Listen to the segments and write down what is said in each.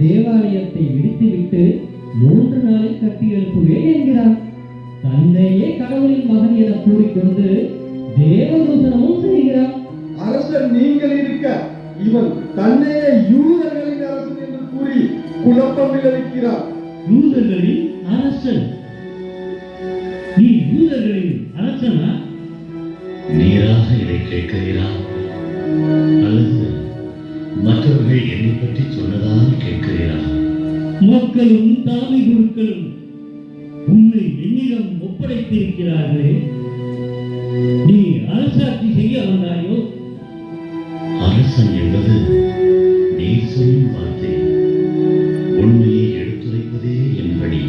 தேவாலயத்தை இடித்துவிட்டு 3 நாளில் கட்டி எழுப்புவேன் என்கிறார். தந்தையே கடவுளின் மகன் என கூறிக்கொண்டு தேவதூஷணமும் செய்கிறார். அரசர் நீங்கள் இருக்க இவன் தன்னையே யூதர்களின் அரசன் என்று கூறி குழப்பம் விளைவிக்கிறார். யூதர்களின் அரசன்? நீ யூதர்களின் அரசனா? நீராக இதை கேட்கிறீரா அல்லது மற்றவர்கள் என்னை பற்றி சொன்னதால் கேட்கிறீரா? மக்களும் தாவி குருக்களும் உன்னை என்னிடம் ஒப்படைத்திருக்கிறார்களே, நீ அரசாட்சி செய்ய வந்தாயோ? அரசன் என்பது நீ சொல்லும் வார்த்தை. உண்மையை எடுத்துரைப்பதே என் வழி.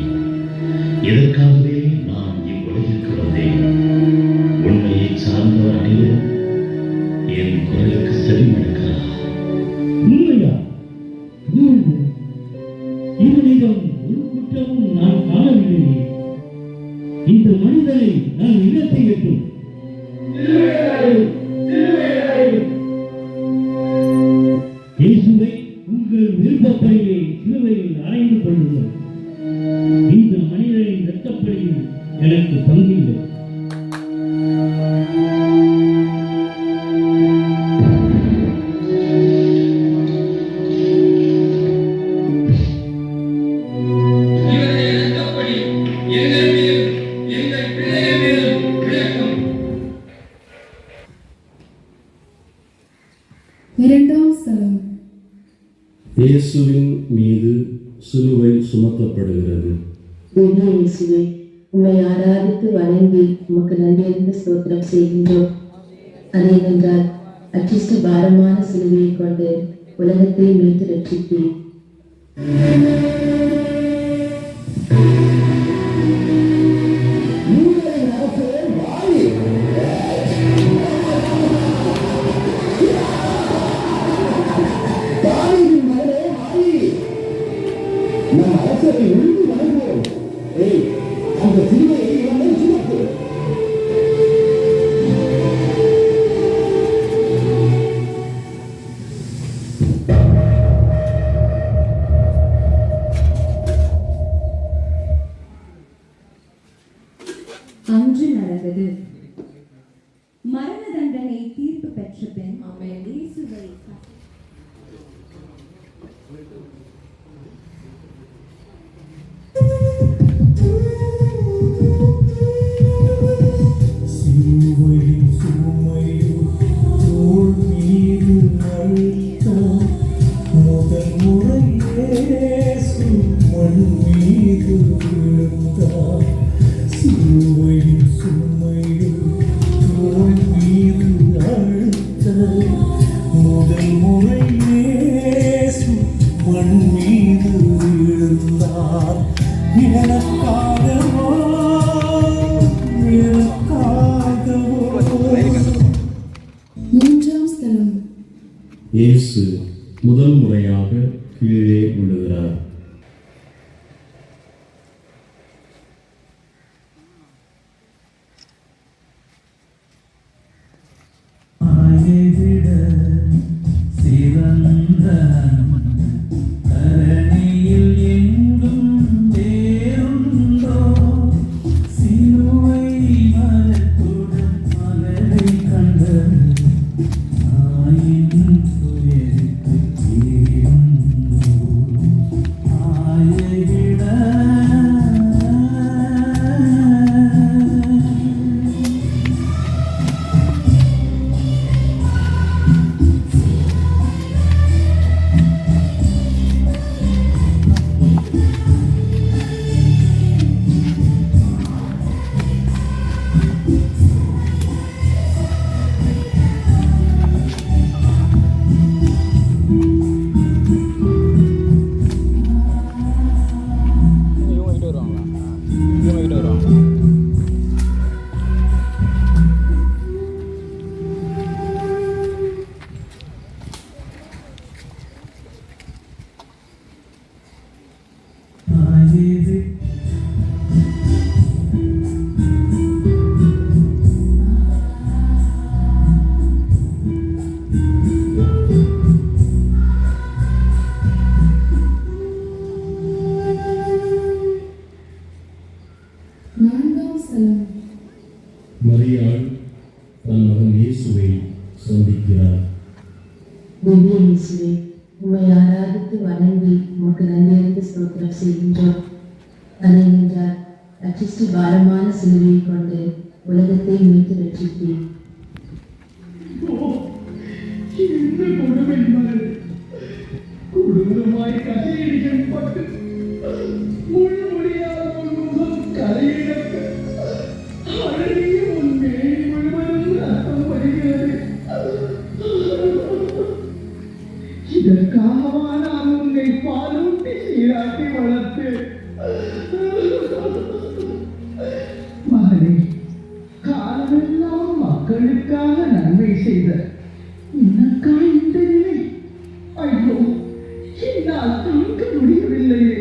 இதற்காகவே நான் இவ்வுலகிற்கு வந்தேன். உண்மையை சார்ந்தவர் அனைவரும் என் குரலுக்கு செவிமடுக்கிறார். உண்மையா? இவனிடம் ஒரு குற்றமும் நான் காணவில்லையே. இந்த மனிதனை நான் என்ன செய்யட்டும்? இயேசுவை உங்கள் விருப்பப்படியே சிலுவையில் அறைந்து கொள்ளுங்கள். இந்த மனிதனின் இரத்தப்படியில் எனக்கு பங்கில்லை. இரண்டாம் ஸ்தலம். இயேசுவின் மீது சிலுவை சுமத்தப்படுகிறது. இயேசுவே, உம்மை ஆராதித்து வணங்கி உமக்கு நன்றியறிந்த ஸ்தோத்திரம் செய்கின்றோம். அதேவென்றால் அச்சிஷ்ட பாரமான சிலுவையை கொண்டு உலகத்தை மீட்டு ரட்சித்தீர். அன்று நடந்தது. மரண தண்டனை தீர்ப்பு பெற்ற பின் இயேசுவை இயேசு முதல் முறையாக கீழே விழுகிறார். ஸ்தலம். மரியாள் தன் மகன் இயேசுவை சந்திக்கிறார். திவ்ய இயேசுவே, உம்மை ஆராதித்து வணங்கி உமக்கு நன்றியறிந்து ஸ்தோத்திரம் செய்கின்றோம். அதை நின்றார் அச்சிஷ்ட பாரமான சிலுவையை கொண்டு உலகத்தை மீட்டு ரட்சித்தீர். என்ன கொடுமை மகளே! கொடூரமாய் கசையடிகள் பட்டு முள்முடியால் உன் முகம் கரையிழக்க அழகிய உன் மேனி முழுவதும் ரத்தம் வருகிறது. இதற்காகவா நான் உன்னை பாலூட்டி சீராட்டி வளர்த்து மகனே, காலமெல்லாம் மக்களுக்காக நன்மை செய்த உனக்கா இந்த நிலை? ஐயோ, என்னால் தாங்க முடியவில்லையே.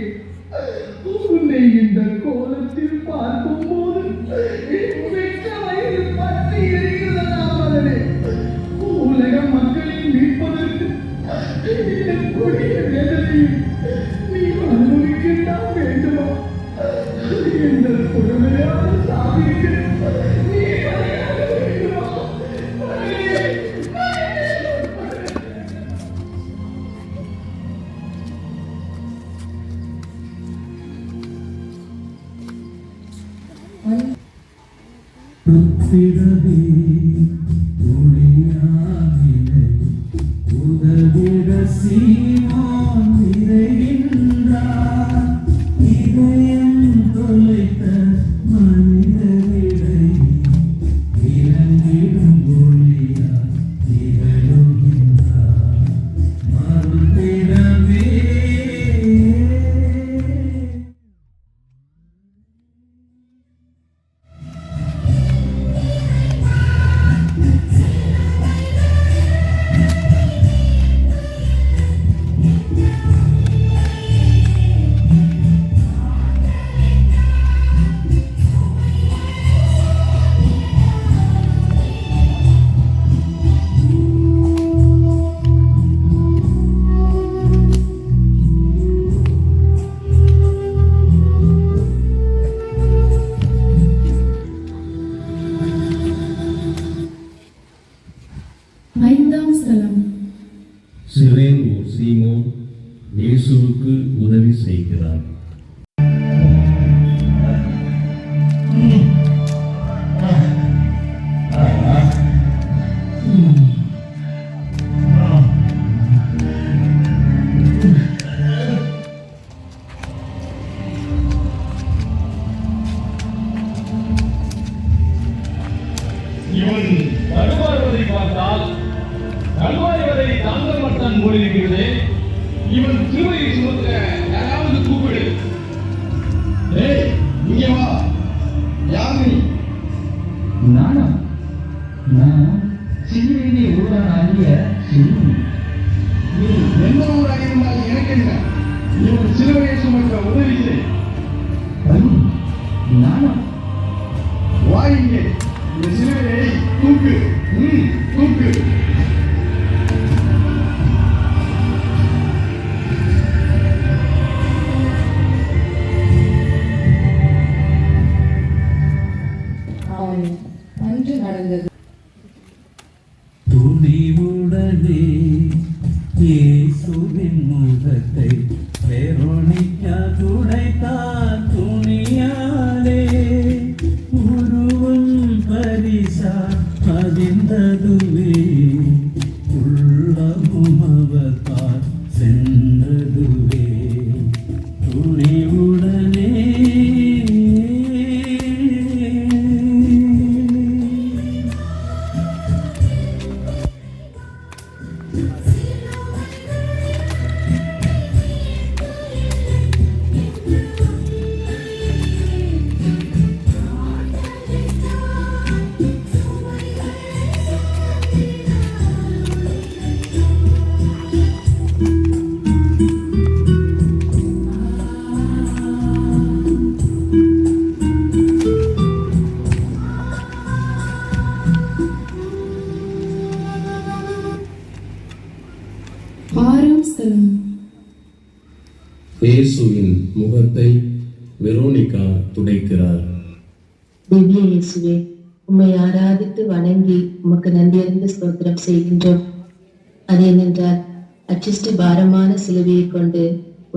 உன்னை இந்த கோலத்தில் பார்க்கும் போது வெட்க வயது பற்றி எரிகிறதா மகனே? உலக மக்களின் மீட்பதற்கு இந்த கொடிய வேதனையை நீ அனுபவிக்கத்தான் வேண்டுமா? இந்த கொடுமையான சாவிக்கு நீ பலியாக வேண்டுமா? துத்திடவே துணியாவினை உதவிட சீமான் நிறைகின்றார். இதயம் தொலைத்த மனிதரிடை இறங்கிடும் ஒளியார் திகழுகின்றார். மறுத்திடவே ஐந்தாம் ஸ்தலம். சிரேன் ஊர் சீமோன் இயேசுவுக்கு உதவி செய்கிறார். இவன் தடுமாறுவதை பார்த்தால் தடுமாறுவதை தாங்க மாட்டான் போல இருக்கிறது. இவன் சிலுவையை சுமக்க யாராவது கூப்பிடு. ஏய், இங்கே வா. யார் நீ? நானா? நான் சிலுவையிலே ஊரானாகிய சிலுவை. நீ எந்த ஊராக இருந்தால் எனக்கு என்ன? இவன் சிலுவையை சுமக்க உதவி செய். நானா? வா இங்கே. இந்த சிலுவையை தூக்கு. தூக்கு. அன்று நடந்தது. துணிவுடனே இயேசுவின் முகத்தை வெரோனிக்கா துடைத்தார் துணியாலே. உருவம் பரிசா பதிந்ததுவே உள்ளமும் அவர்பால் சென்றதுவே. துணிவுடனே ஆறாம் ஸ்தலம். இயேசுவின் முகத்தை வெரோனிகா துடைக்கிறார். திவ்ய இயேசுவே, உம்மை ஆராதித்து வணங்கி உமக்கு நன்றியறிந்த ஸ்தோத்திரம் செய்கின்றோம். அதேனென்றால் அச்சிஷ்ட பாரமான சிலுவையை கொண்டு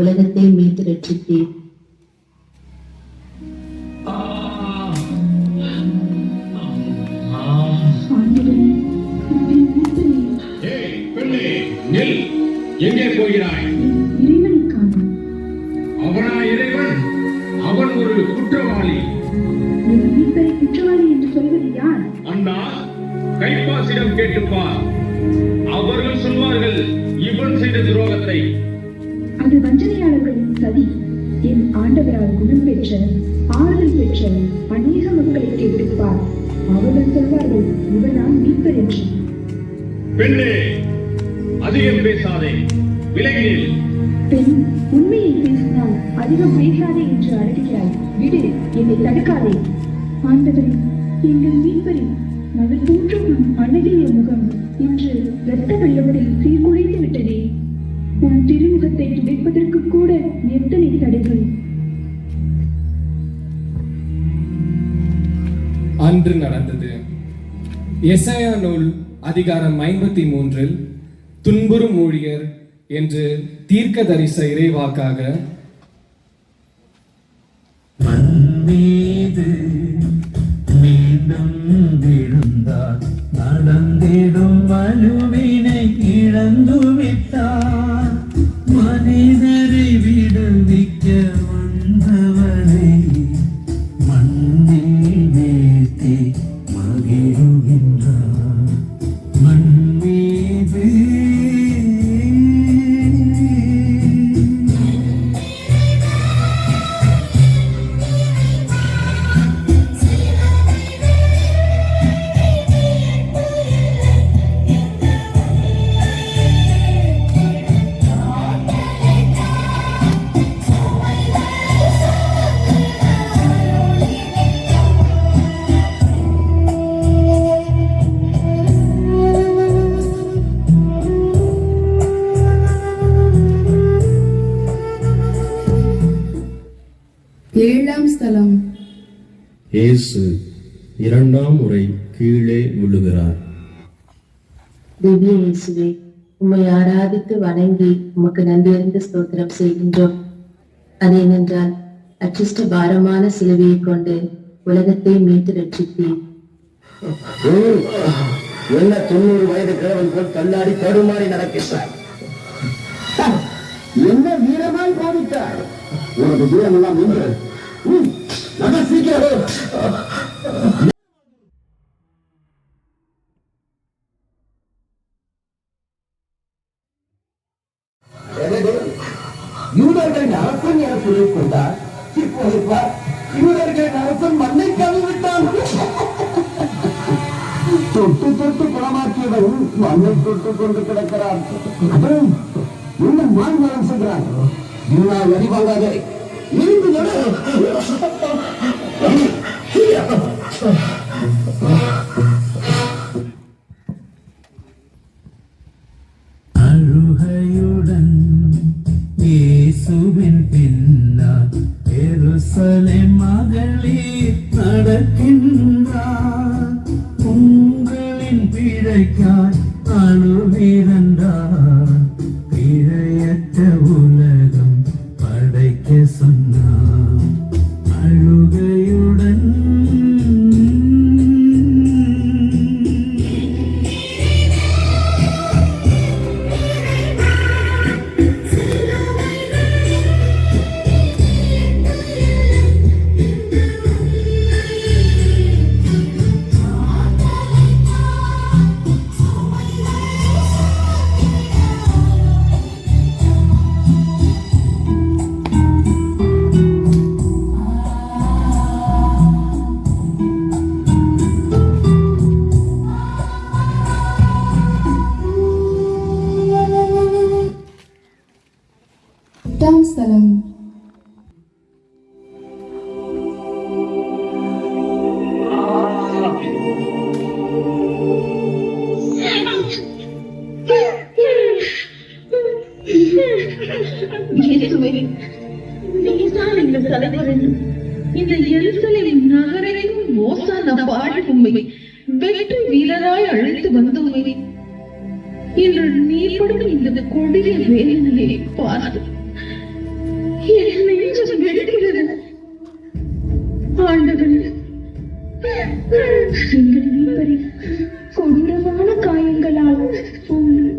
உலகத்தை மீட்டு ரட்சித்தீர். ஏய் பெண்ணே, நில். எங்கே போகிறாய்? இறைவனை காணும். அவனா இறைவன்? அவன் ஒரு குற்றவாளி. மீட்பரை குற்றவாளி என்று சொல்வது யார்? அண்ணா, கைப்பாசிடம் கேட்டுப்பார். அவர்கள் சொல்வார்கள் இவன் செய்த துரோகத்தை. அது வஞ்சனையாளர்களின் சதி. என் ஆண்டவரால் குணம் பெற்ற, ஆறுதல் பெற்ற அநேக மக்களை கேட்டுப்பார். அவர்கள் சொல்வார்கள் இவனால் மீட்பர் என்று. பெண்ணே, அதிகம் பேசாதே, விலகினில். பெண், உண்மையை பேசினால் அதிகம் பேசாதே என்று அடங்குகிறாய். விடு, என்னை தடுக்காதே. ஆண்டவரே, எங்கள் மீட்பரே, மகள் தோற்றும் அழகிய முகம் இன்று இரத்த வெள்ளத்தில் சீர்குலைந்து விட்டதே. உன் திருமுகத்தை துடைப்பதற்கு கூட எத்தனை தடைகள். அன்று நடந்தது. எசாயா நூல் அதிகாரம் 53 துன்புறும் ஊழியர் என்று தீர்க்கதரிச இறைவாக்காக, மீது மீண்டும் விழுந்தார், நடந்திடும் வலுவினை இழந்து விட்டார். மனிதரை விடுவிக்க வந்தவரை மண்ணில் வீழ்த்தி மகிழுகின்றார். மண் மீது ஏழாம் ஸ்தலம். இயேசு இரண்டாம் முறை கீழே விழுகிறார். திவ்ய இயேசுவே, உம்மை ஆராதித்து வணங்கி உமக்கு நன்றியறிந்த ஸ்தோத்திரம் செய்கின்றோம். அதேனென்றால் அச்சிஷ்ட பாரமான சிலுவையை கொண்டு உலகத்தை மீட்டு ரட்சித்தீர். என்ன 90 வயது கிழவன் போல் தள்ளாடி தடுமாறி நடக்கிறார். என்ன வீரமாய் பாதித்தார். உனக்கு வீரம் எல்லாம் நின்று சீக்கிரம். யூதர்களின் அரசன் என சொல்லிக் கொண்டார். இப்போது யூதர்களின் அரசன் மண்ணை கழுவிட்டான். தொட்டு தொட்டு குணமாக்கியவன் மண்ணை தொட்டு கொண்டு கிடக்கிறான். இன்னும் மாநிலம் சென்றான். இன்னும் அறிவாங்காதே. இருந்து அழுகையுடன் இயேசுவின் பின்னால் எருசலேம் மகளிர் நடக்கின்றார். உங்களின் பிழைக்காய் அழுவீரண்டார். பிழையற்ற உலகம் படைக்க சொன்னார். அழுகையுடன் எட்டாம் ஸ்தலம். இயேசுவே, நீதான் எங்கள் தலைவன். இந்த எருசலேம் நகரையும் ஓசானா பாடி உம்மை வெற்றி வீரராய் அழைத்து வந்தோமே. இன்று நீப்படும் இந்த கொடிய வேதனையை பார்த்து என் நெஞ்சம் வெடிக்கிறது. ஆண்டவரே, எங்கள் மீட்பரின் கொடூரமான காயங்களால்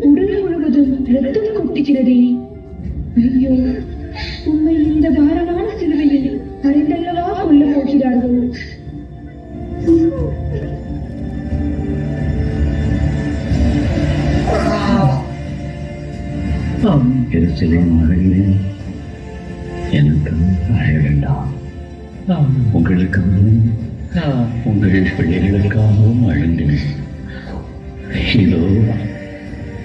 உடல் முழுவதும் ரத்தம் கொட்டுகிறதே. ஐயோ, உண்மை இந்த பாரமான சிலுவையில் அறிந்தல்லவா கொல்ல போகிறார்கள். எருசலேம் மகளே, எனக்கு அழ வேண்டாம். உங்களுக்காகவும் உங்கள் பிள்ளைகளுக்காகவும் அழுங்கள். இதோ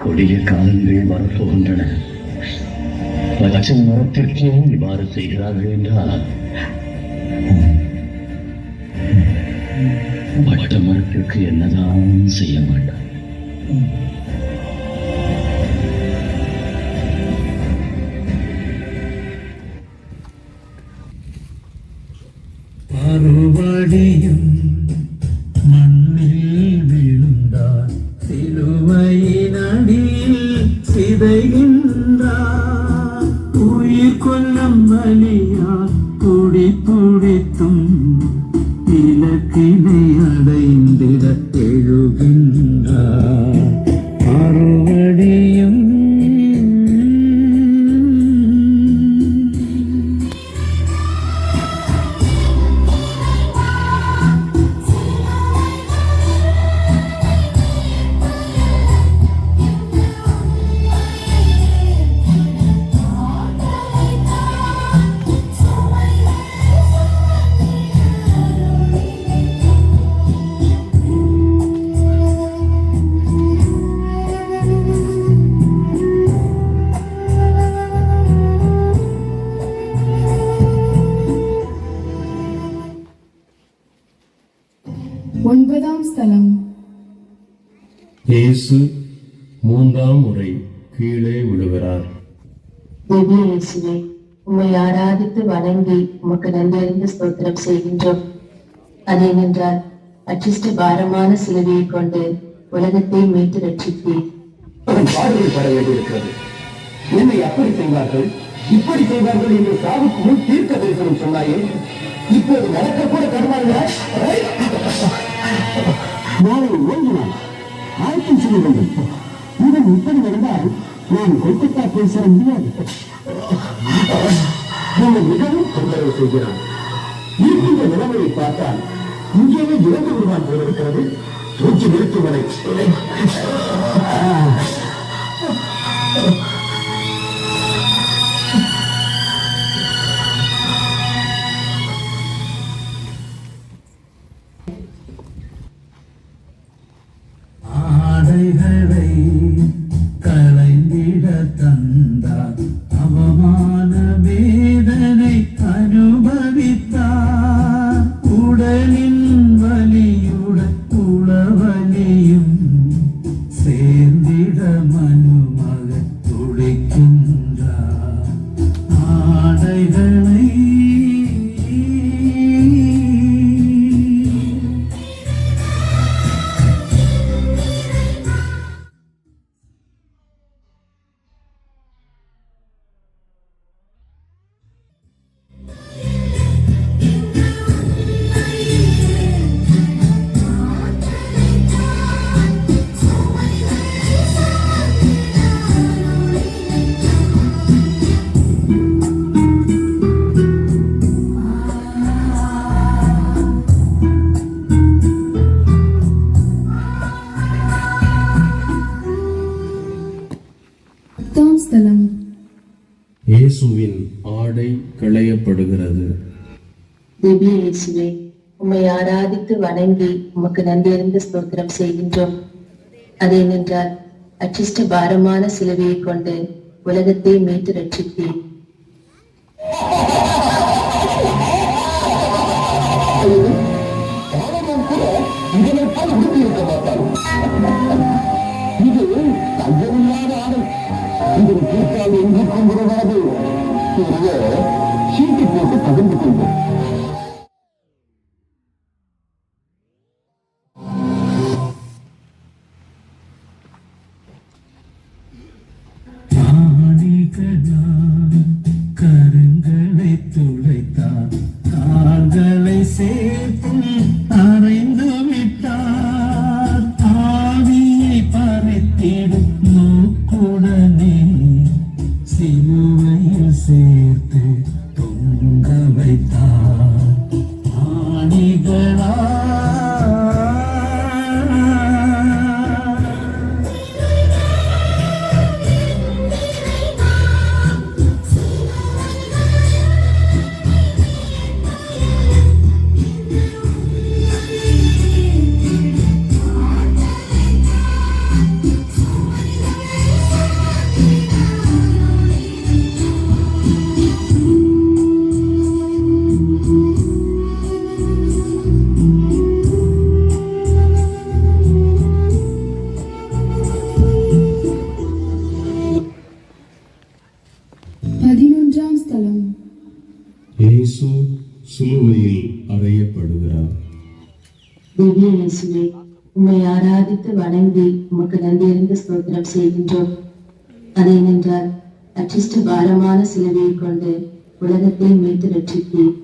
கொடிய காலங்கள் வரப்போகின்றன. பச்சை மரத்திற்கே இவ்வாறு செய்கிறார்கள் என்றால் பட்ட மரத்திற்கு என்னதான் செய்ய மாட்டார். மறுபடியும் மண்ணில் விழுந்தார், சிலுவையின் அடியில் சிதைகின்றார். உயிர் கொல்லும் வலியால் துடி துடித்தும் இலக்கினை அடைந்திட எழுகின்றார். மறுபடியும் ஒன்பதாம் ஸ்தலம். இயேசு மூன்றாம் முறை கீழே விழுகிறார். திவ்ய இயேசுவே, உம்மை ஆராதித்து வணங்கி உமக்கு நன்றியறிந்து ஸ்தோத்திரம் செய்கின்றோம். அதேனென்றால் அச்சிஷ்ட பாரமான சிலுவையை கொண்டு உலகத்தை மீட்டு ரட்சித்தீர். பாடுகள் பட வேண்டியிருக்கிறது. என்னை அப்படி செய்வார்கள், இப்படி செய்வார்கள் என்று சாவுக்கு முன் தீர்க்க தரிசனம் சொன்னாயே, இப்போது நடக்க கூட தருவார்களா? நாளை ஓய்வு நாள், ஆயத்தம் செய்ய வேண்டும். இதன் இப்படி நடந்தால் நான் கொல்கத்தா போய் சேர முடியாது. நீங்கள் மிகவும் தொந்தரவு செய்கிறார். இருக்கின்ற நிலைமையை பார்த்தால் இங்கேயே இறந்து விடுவான் போல இருக்கிறது. தூக்கி நிறுத்தும் வரை ஆடைகளை களைந்திட தந்தார், அவமான வேதனை அனுபவித்தார். உடலின் வலியுடன் உளவலியும் சேர்ந்திட மனுமகன் துடிக்கின்றார். ஆடைகளை ஸ்தலம். இயேசுவின் ஆடை களையப்படுகிறது. திவ்ய இயேசுவே, உம்மை ஆராதித்து வணங்கி உமக்கு நன்றியறிந்து ஸ்தோத்திரம் செய்கின்றோம். அதேனென்றால் அச்சிஷ்ட பாரமான சிலுவையை கொண்டு உலகத்தை மீட்டு ரட்சித்தீர். இதனைத்தான் உடுத்தியிருக்க மாட்டார். இது தஞ்சமில்லாத ஆடை. இதன் தீர்க்கால் எங்கிருக்கும் உருவாது சீட்டு போட்டு பகிர்ந்து கொள்வோம். வைத்தார், கால்களை சேர்த்தும் அறைந்து விட்டார். ஆவியை பறித்திடும் நோக்குடனே சிலுவையில் சேர்த்து தொங்க வைத்தார். ஆணிகளா ஸ்தலம். இயேசு சிலுவையில் அறையப்படுகிறார். திவ்ய இயேசுவே, உம்மை ஆராதித்து வணங்கி உமக்கு நன்றியறிந்த ஸ்தோத்திரம் செய்கின்றோம். அதேனென்றால் அச்சிஷ்ட பாரமான சிலுவையை கொண்டு உலகத்தை மீட்டு ரட்சித்தீர்.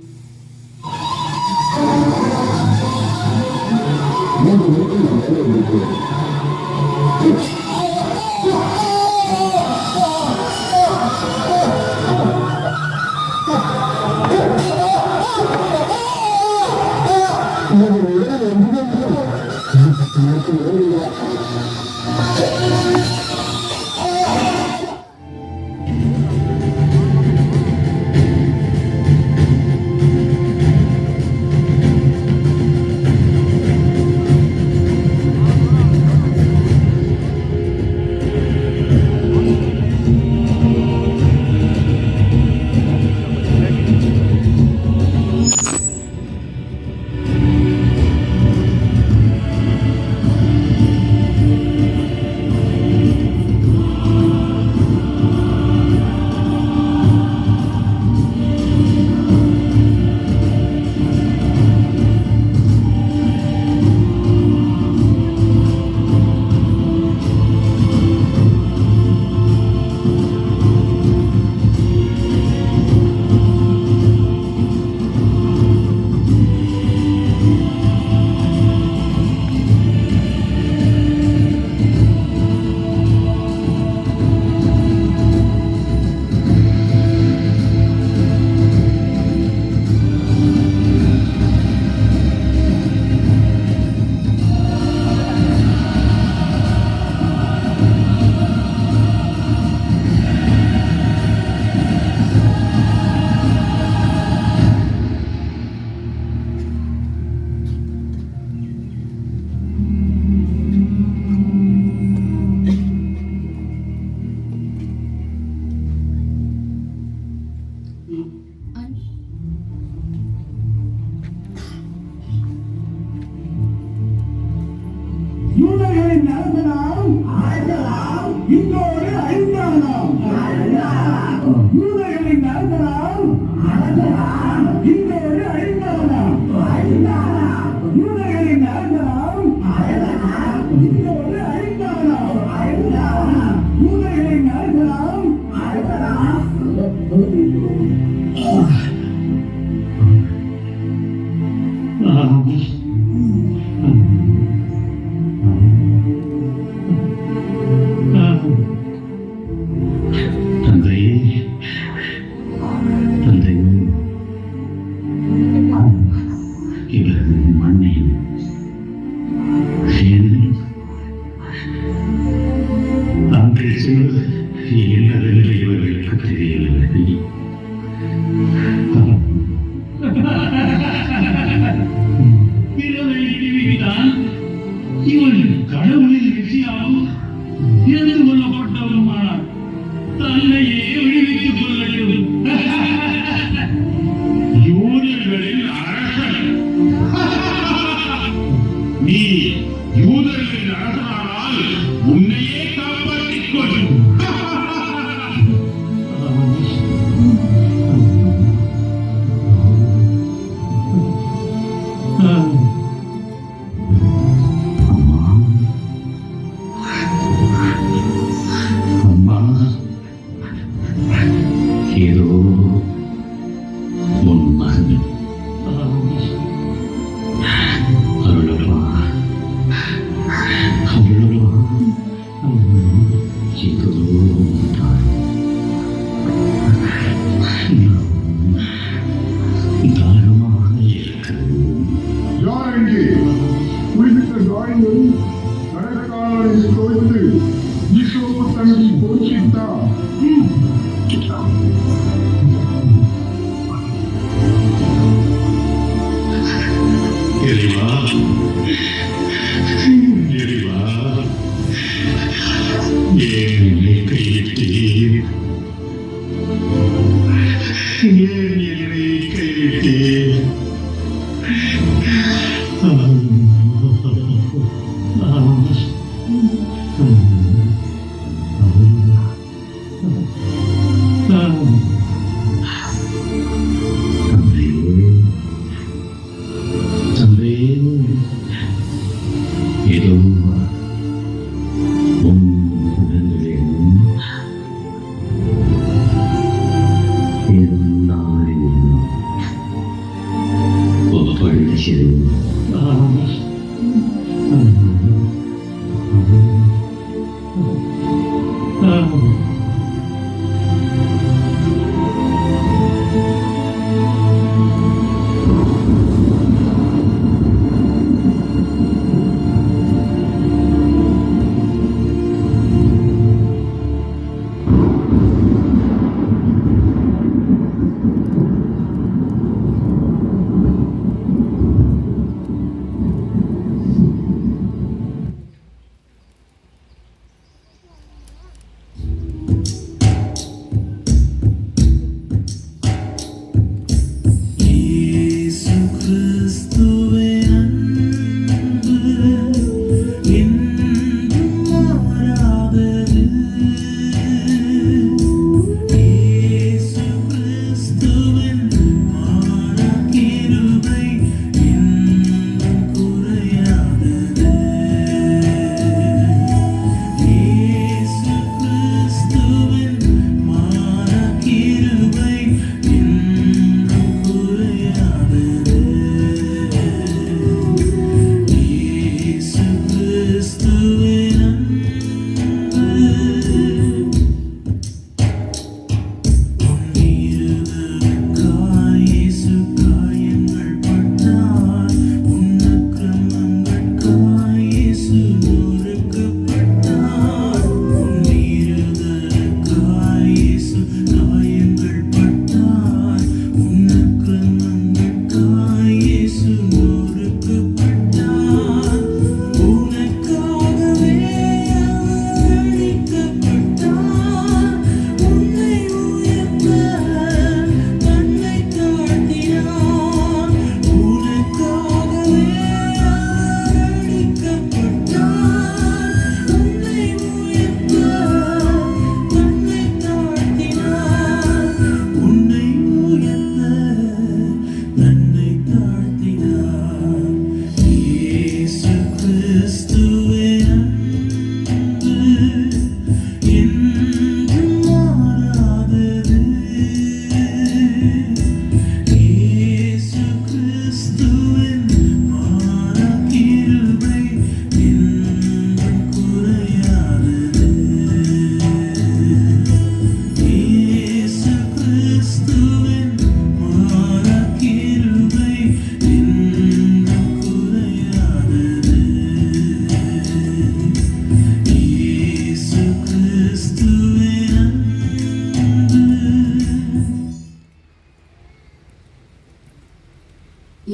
யூதர்களின் அரசனாம் இன்றோடு அழிந்தானாம். யூதர்களின் அரசனாம் இன்றோடு அழிந்தானாம். யூதர்களின் அரசனாம் இன்றோடு அழிந்தானாம். யூதர்களின் அரசனாம் இவர்கள் மண்ணையும் அங்கே சொல்வது என்னவென்று இவர்களுக்கு தெரியவில்லை. இவன் கடவுளின் வெற்றியாகவும் இறந்து கொள்ளப்பட்டவருமானார். தன்னையே விடுவித்துக் கொள்ளட்டும். யூதர்களின் அரசன். நீ யூதர்களின் அரசனானால் உன்னையே காப்பாற்றிக் கொள். அம்மா, ஏதோ உன்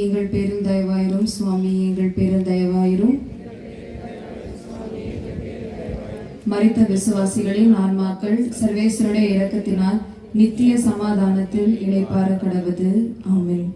எங்கள் பேரில் தயவாயிரும் சுவாமி, எங்கள் பேரில் தயவாயிரும். மரித்த விசுவாசிகளின் ஆன்மாக்கள் சர்வேஸ்வருடைய இரக்கத்தினால் நித்திய சமாதானத்தில் இளைப்பாற கடவது. ஆமென்.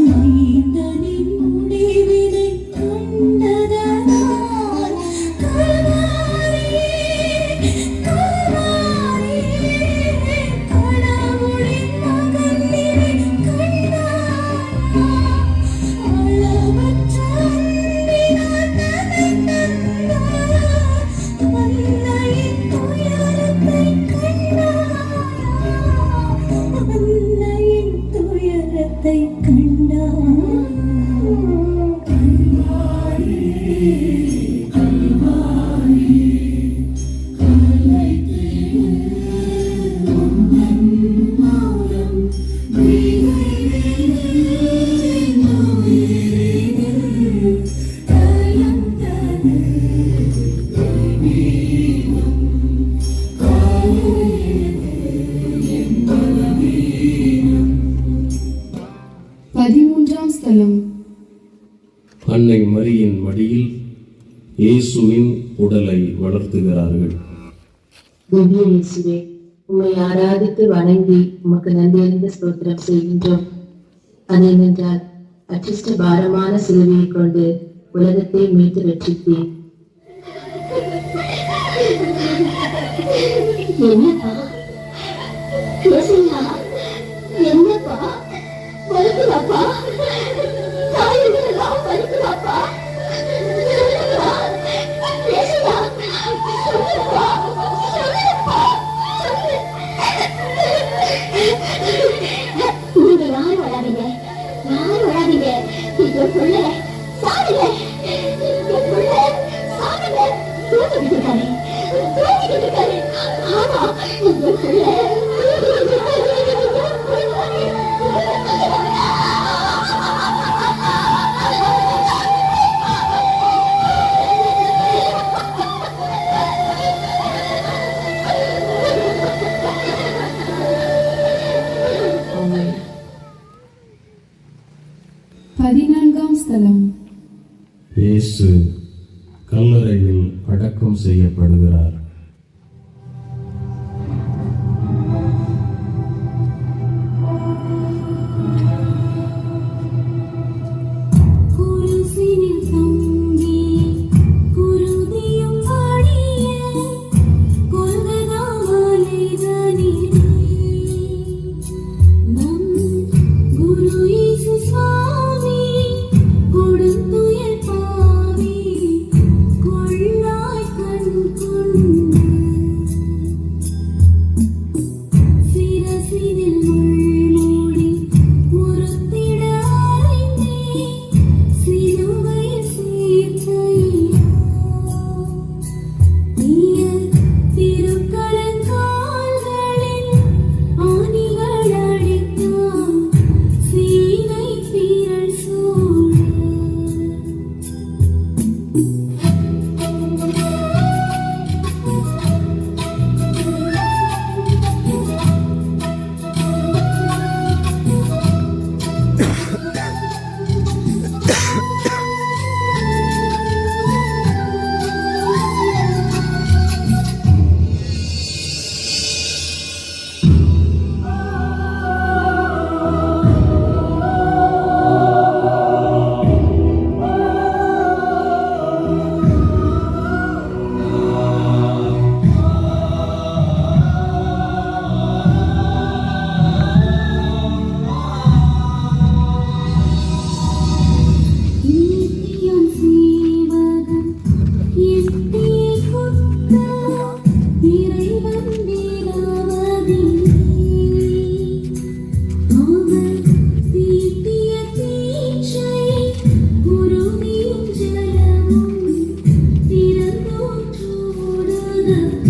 மைந்தனின் முடிவினை கண்டதனால் இயேசுவின் உடலை வளர்த்துகிறார்கள். திவ்ய இயேசுவே, உம்மை ஆராதித்து வணங்கி உமக்கு நன்றியறிந்த ஸ்தோத்திரம் செய்கின்றோம். அதேனென்றால் அச்சிஷ்ட பாரமான சிலுவையை கொண்டு உலகத்தை மீட்டு ரட்சித்தீர். என்னப்பா என்னப்பா வருக்குதாப்பா தாயெல்லாம் வருக்குதாப்பா நீங்க யாரும் வராதீங்க என் பிள்ளை சாடுங்க என் பிள்ளை சாடுங்க தூக்கிட்டு இருக்காரு ஆமா என் பிள்ளை ஸ்தலம். இயேசு கல்லறையில் அடக்கம் செய்யப்படுகிறார். the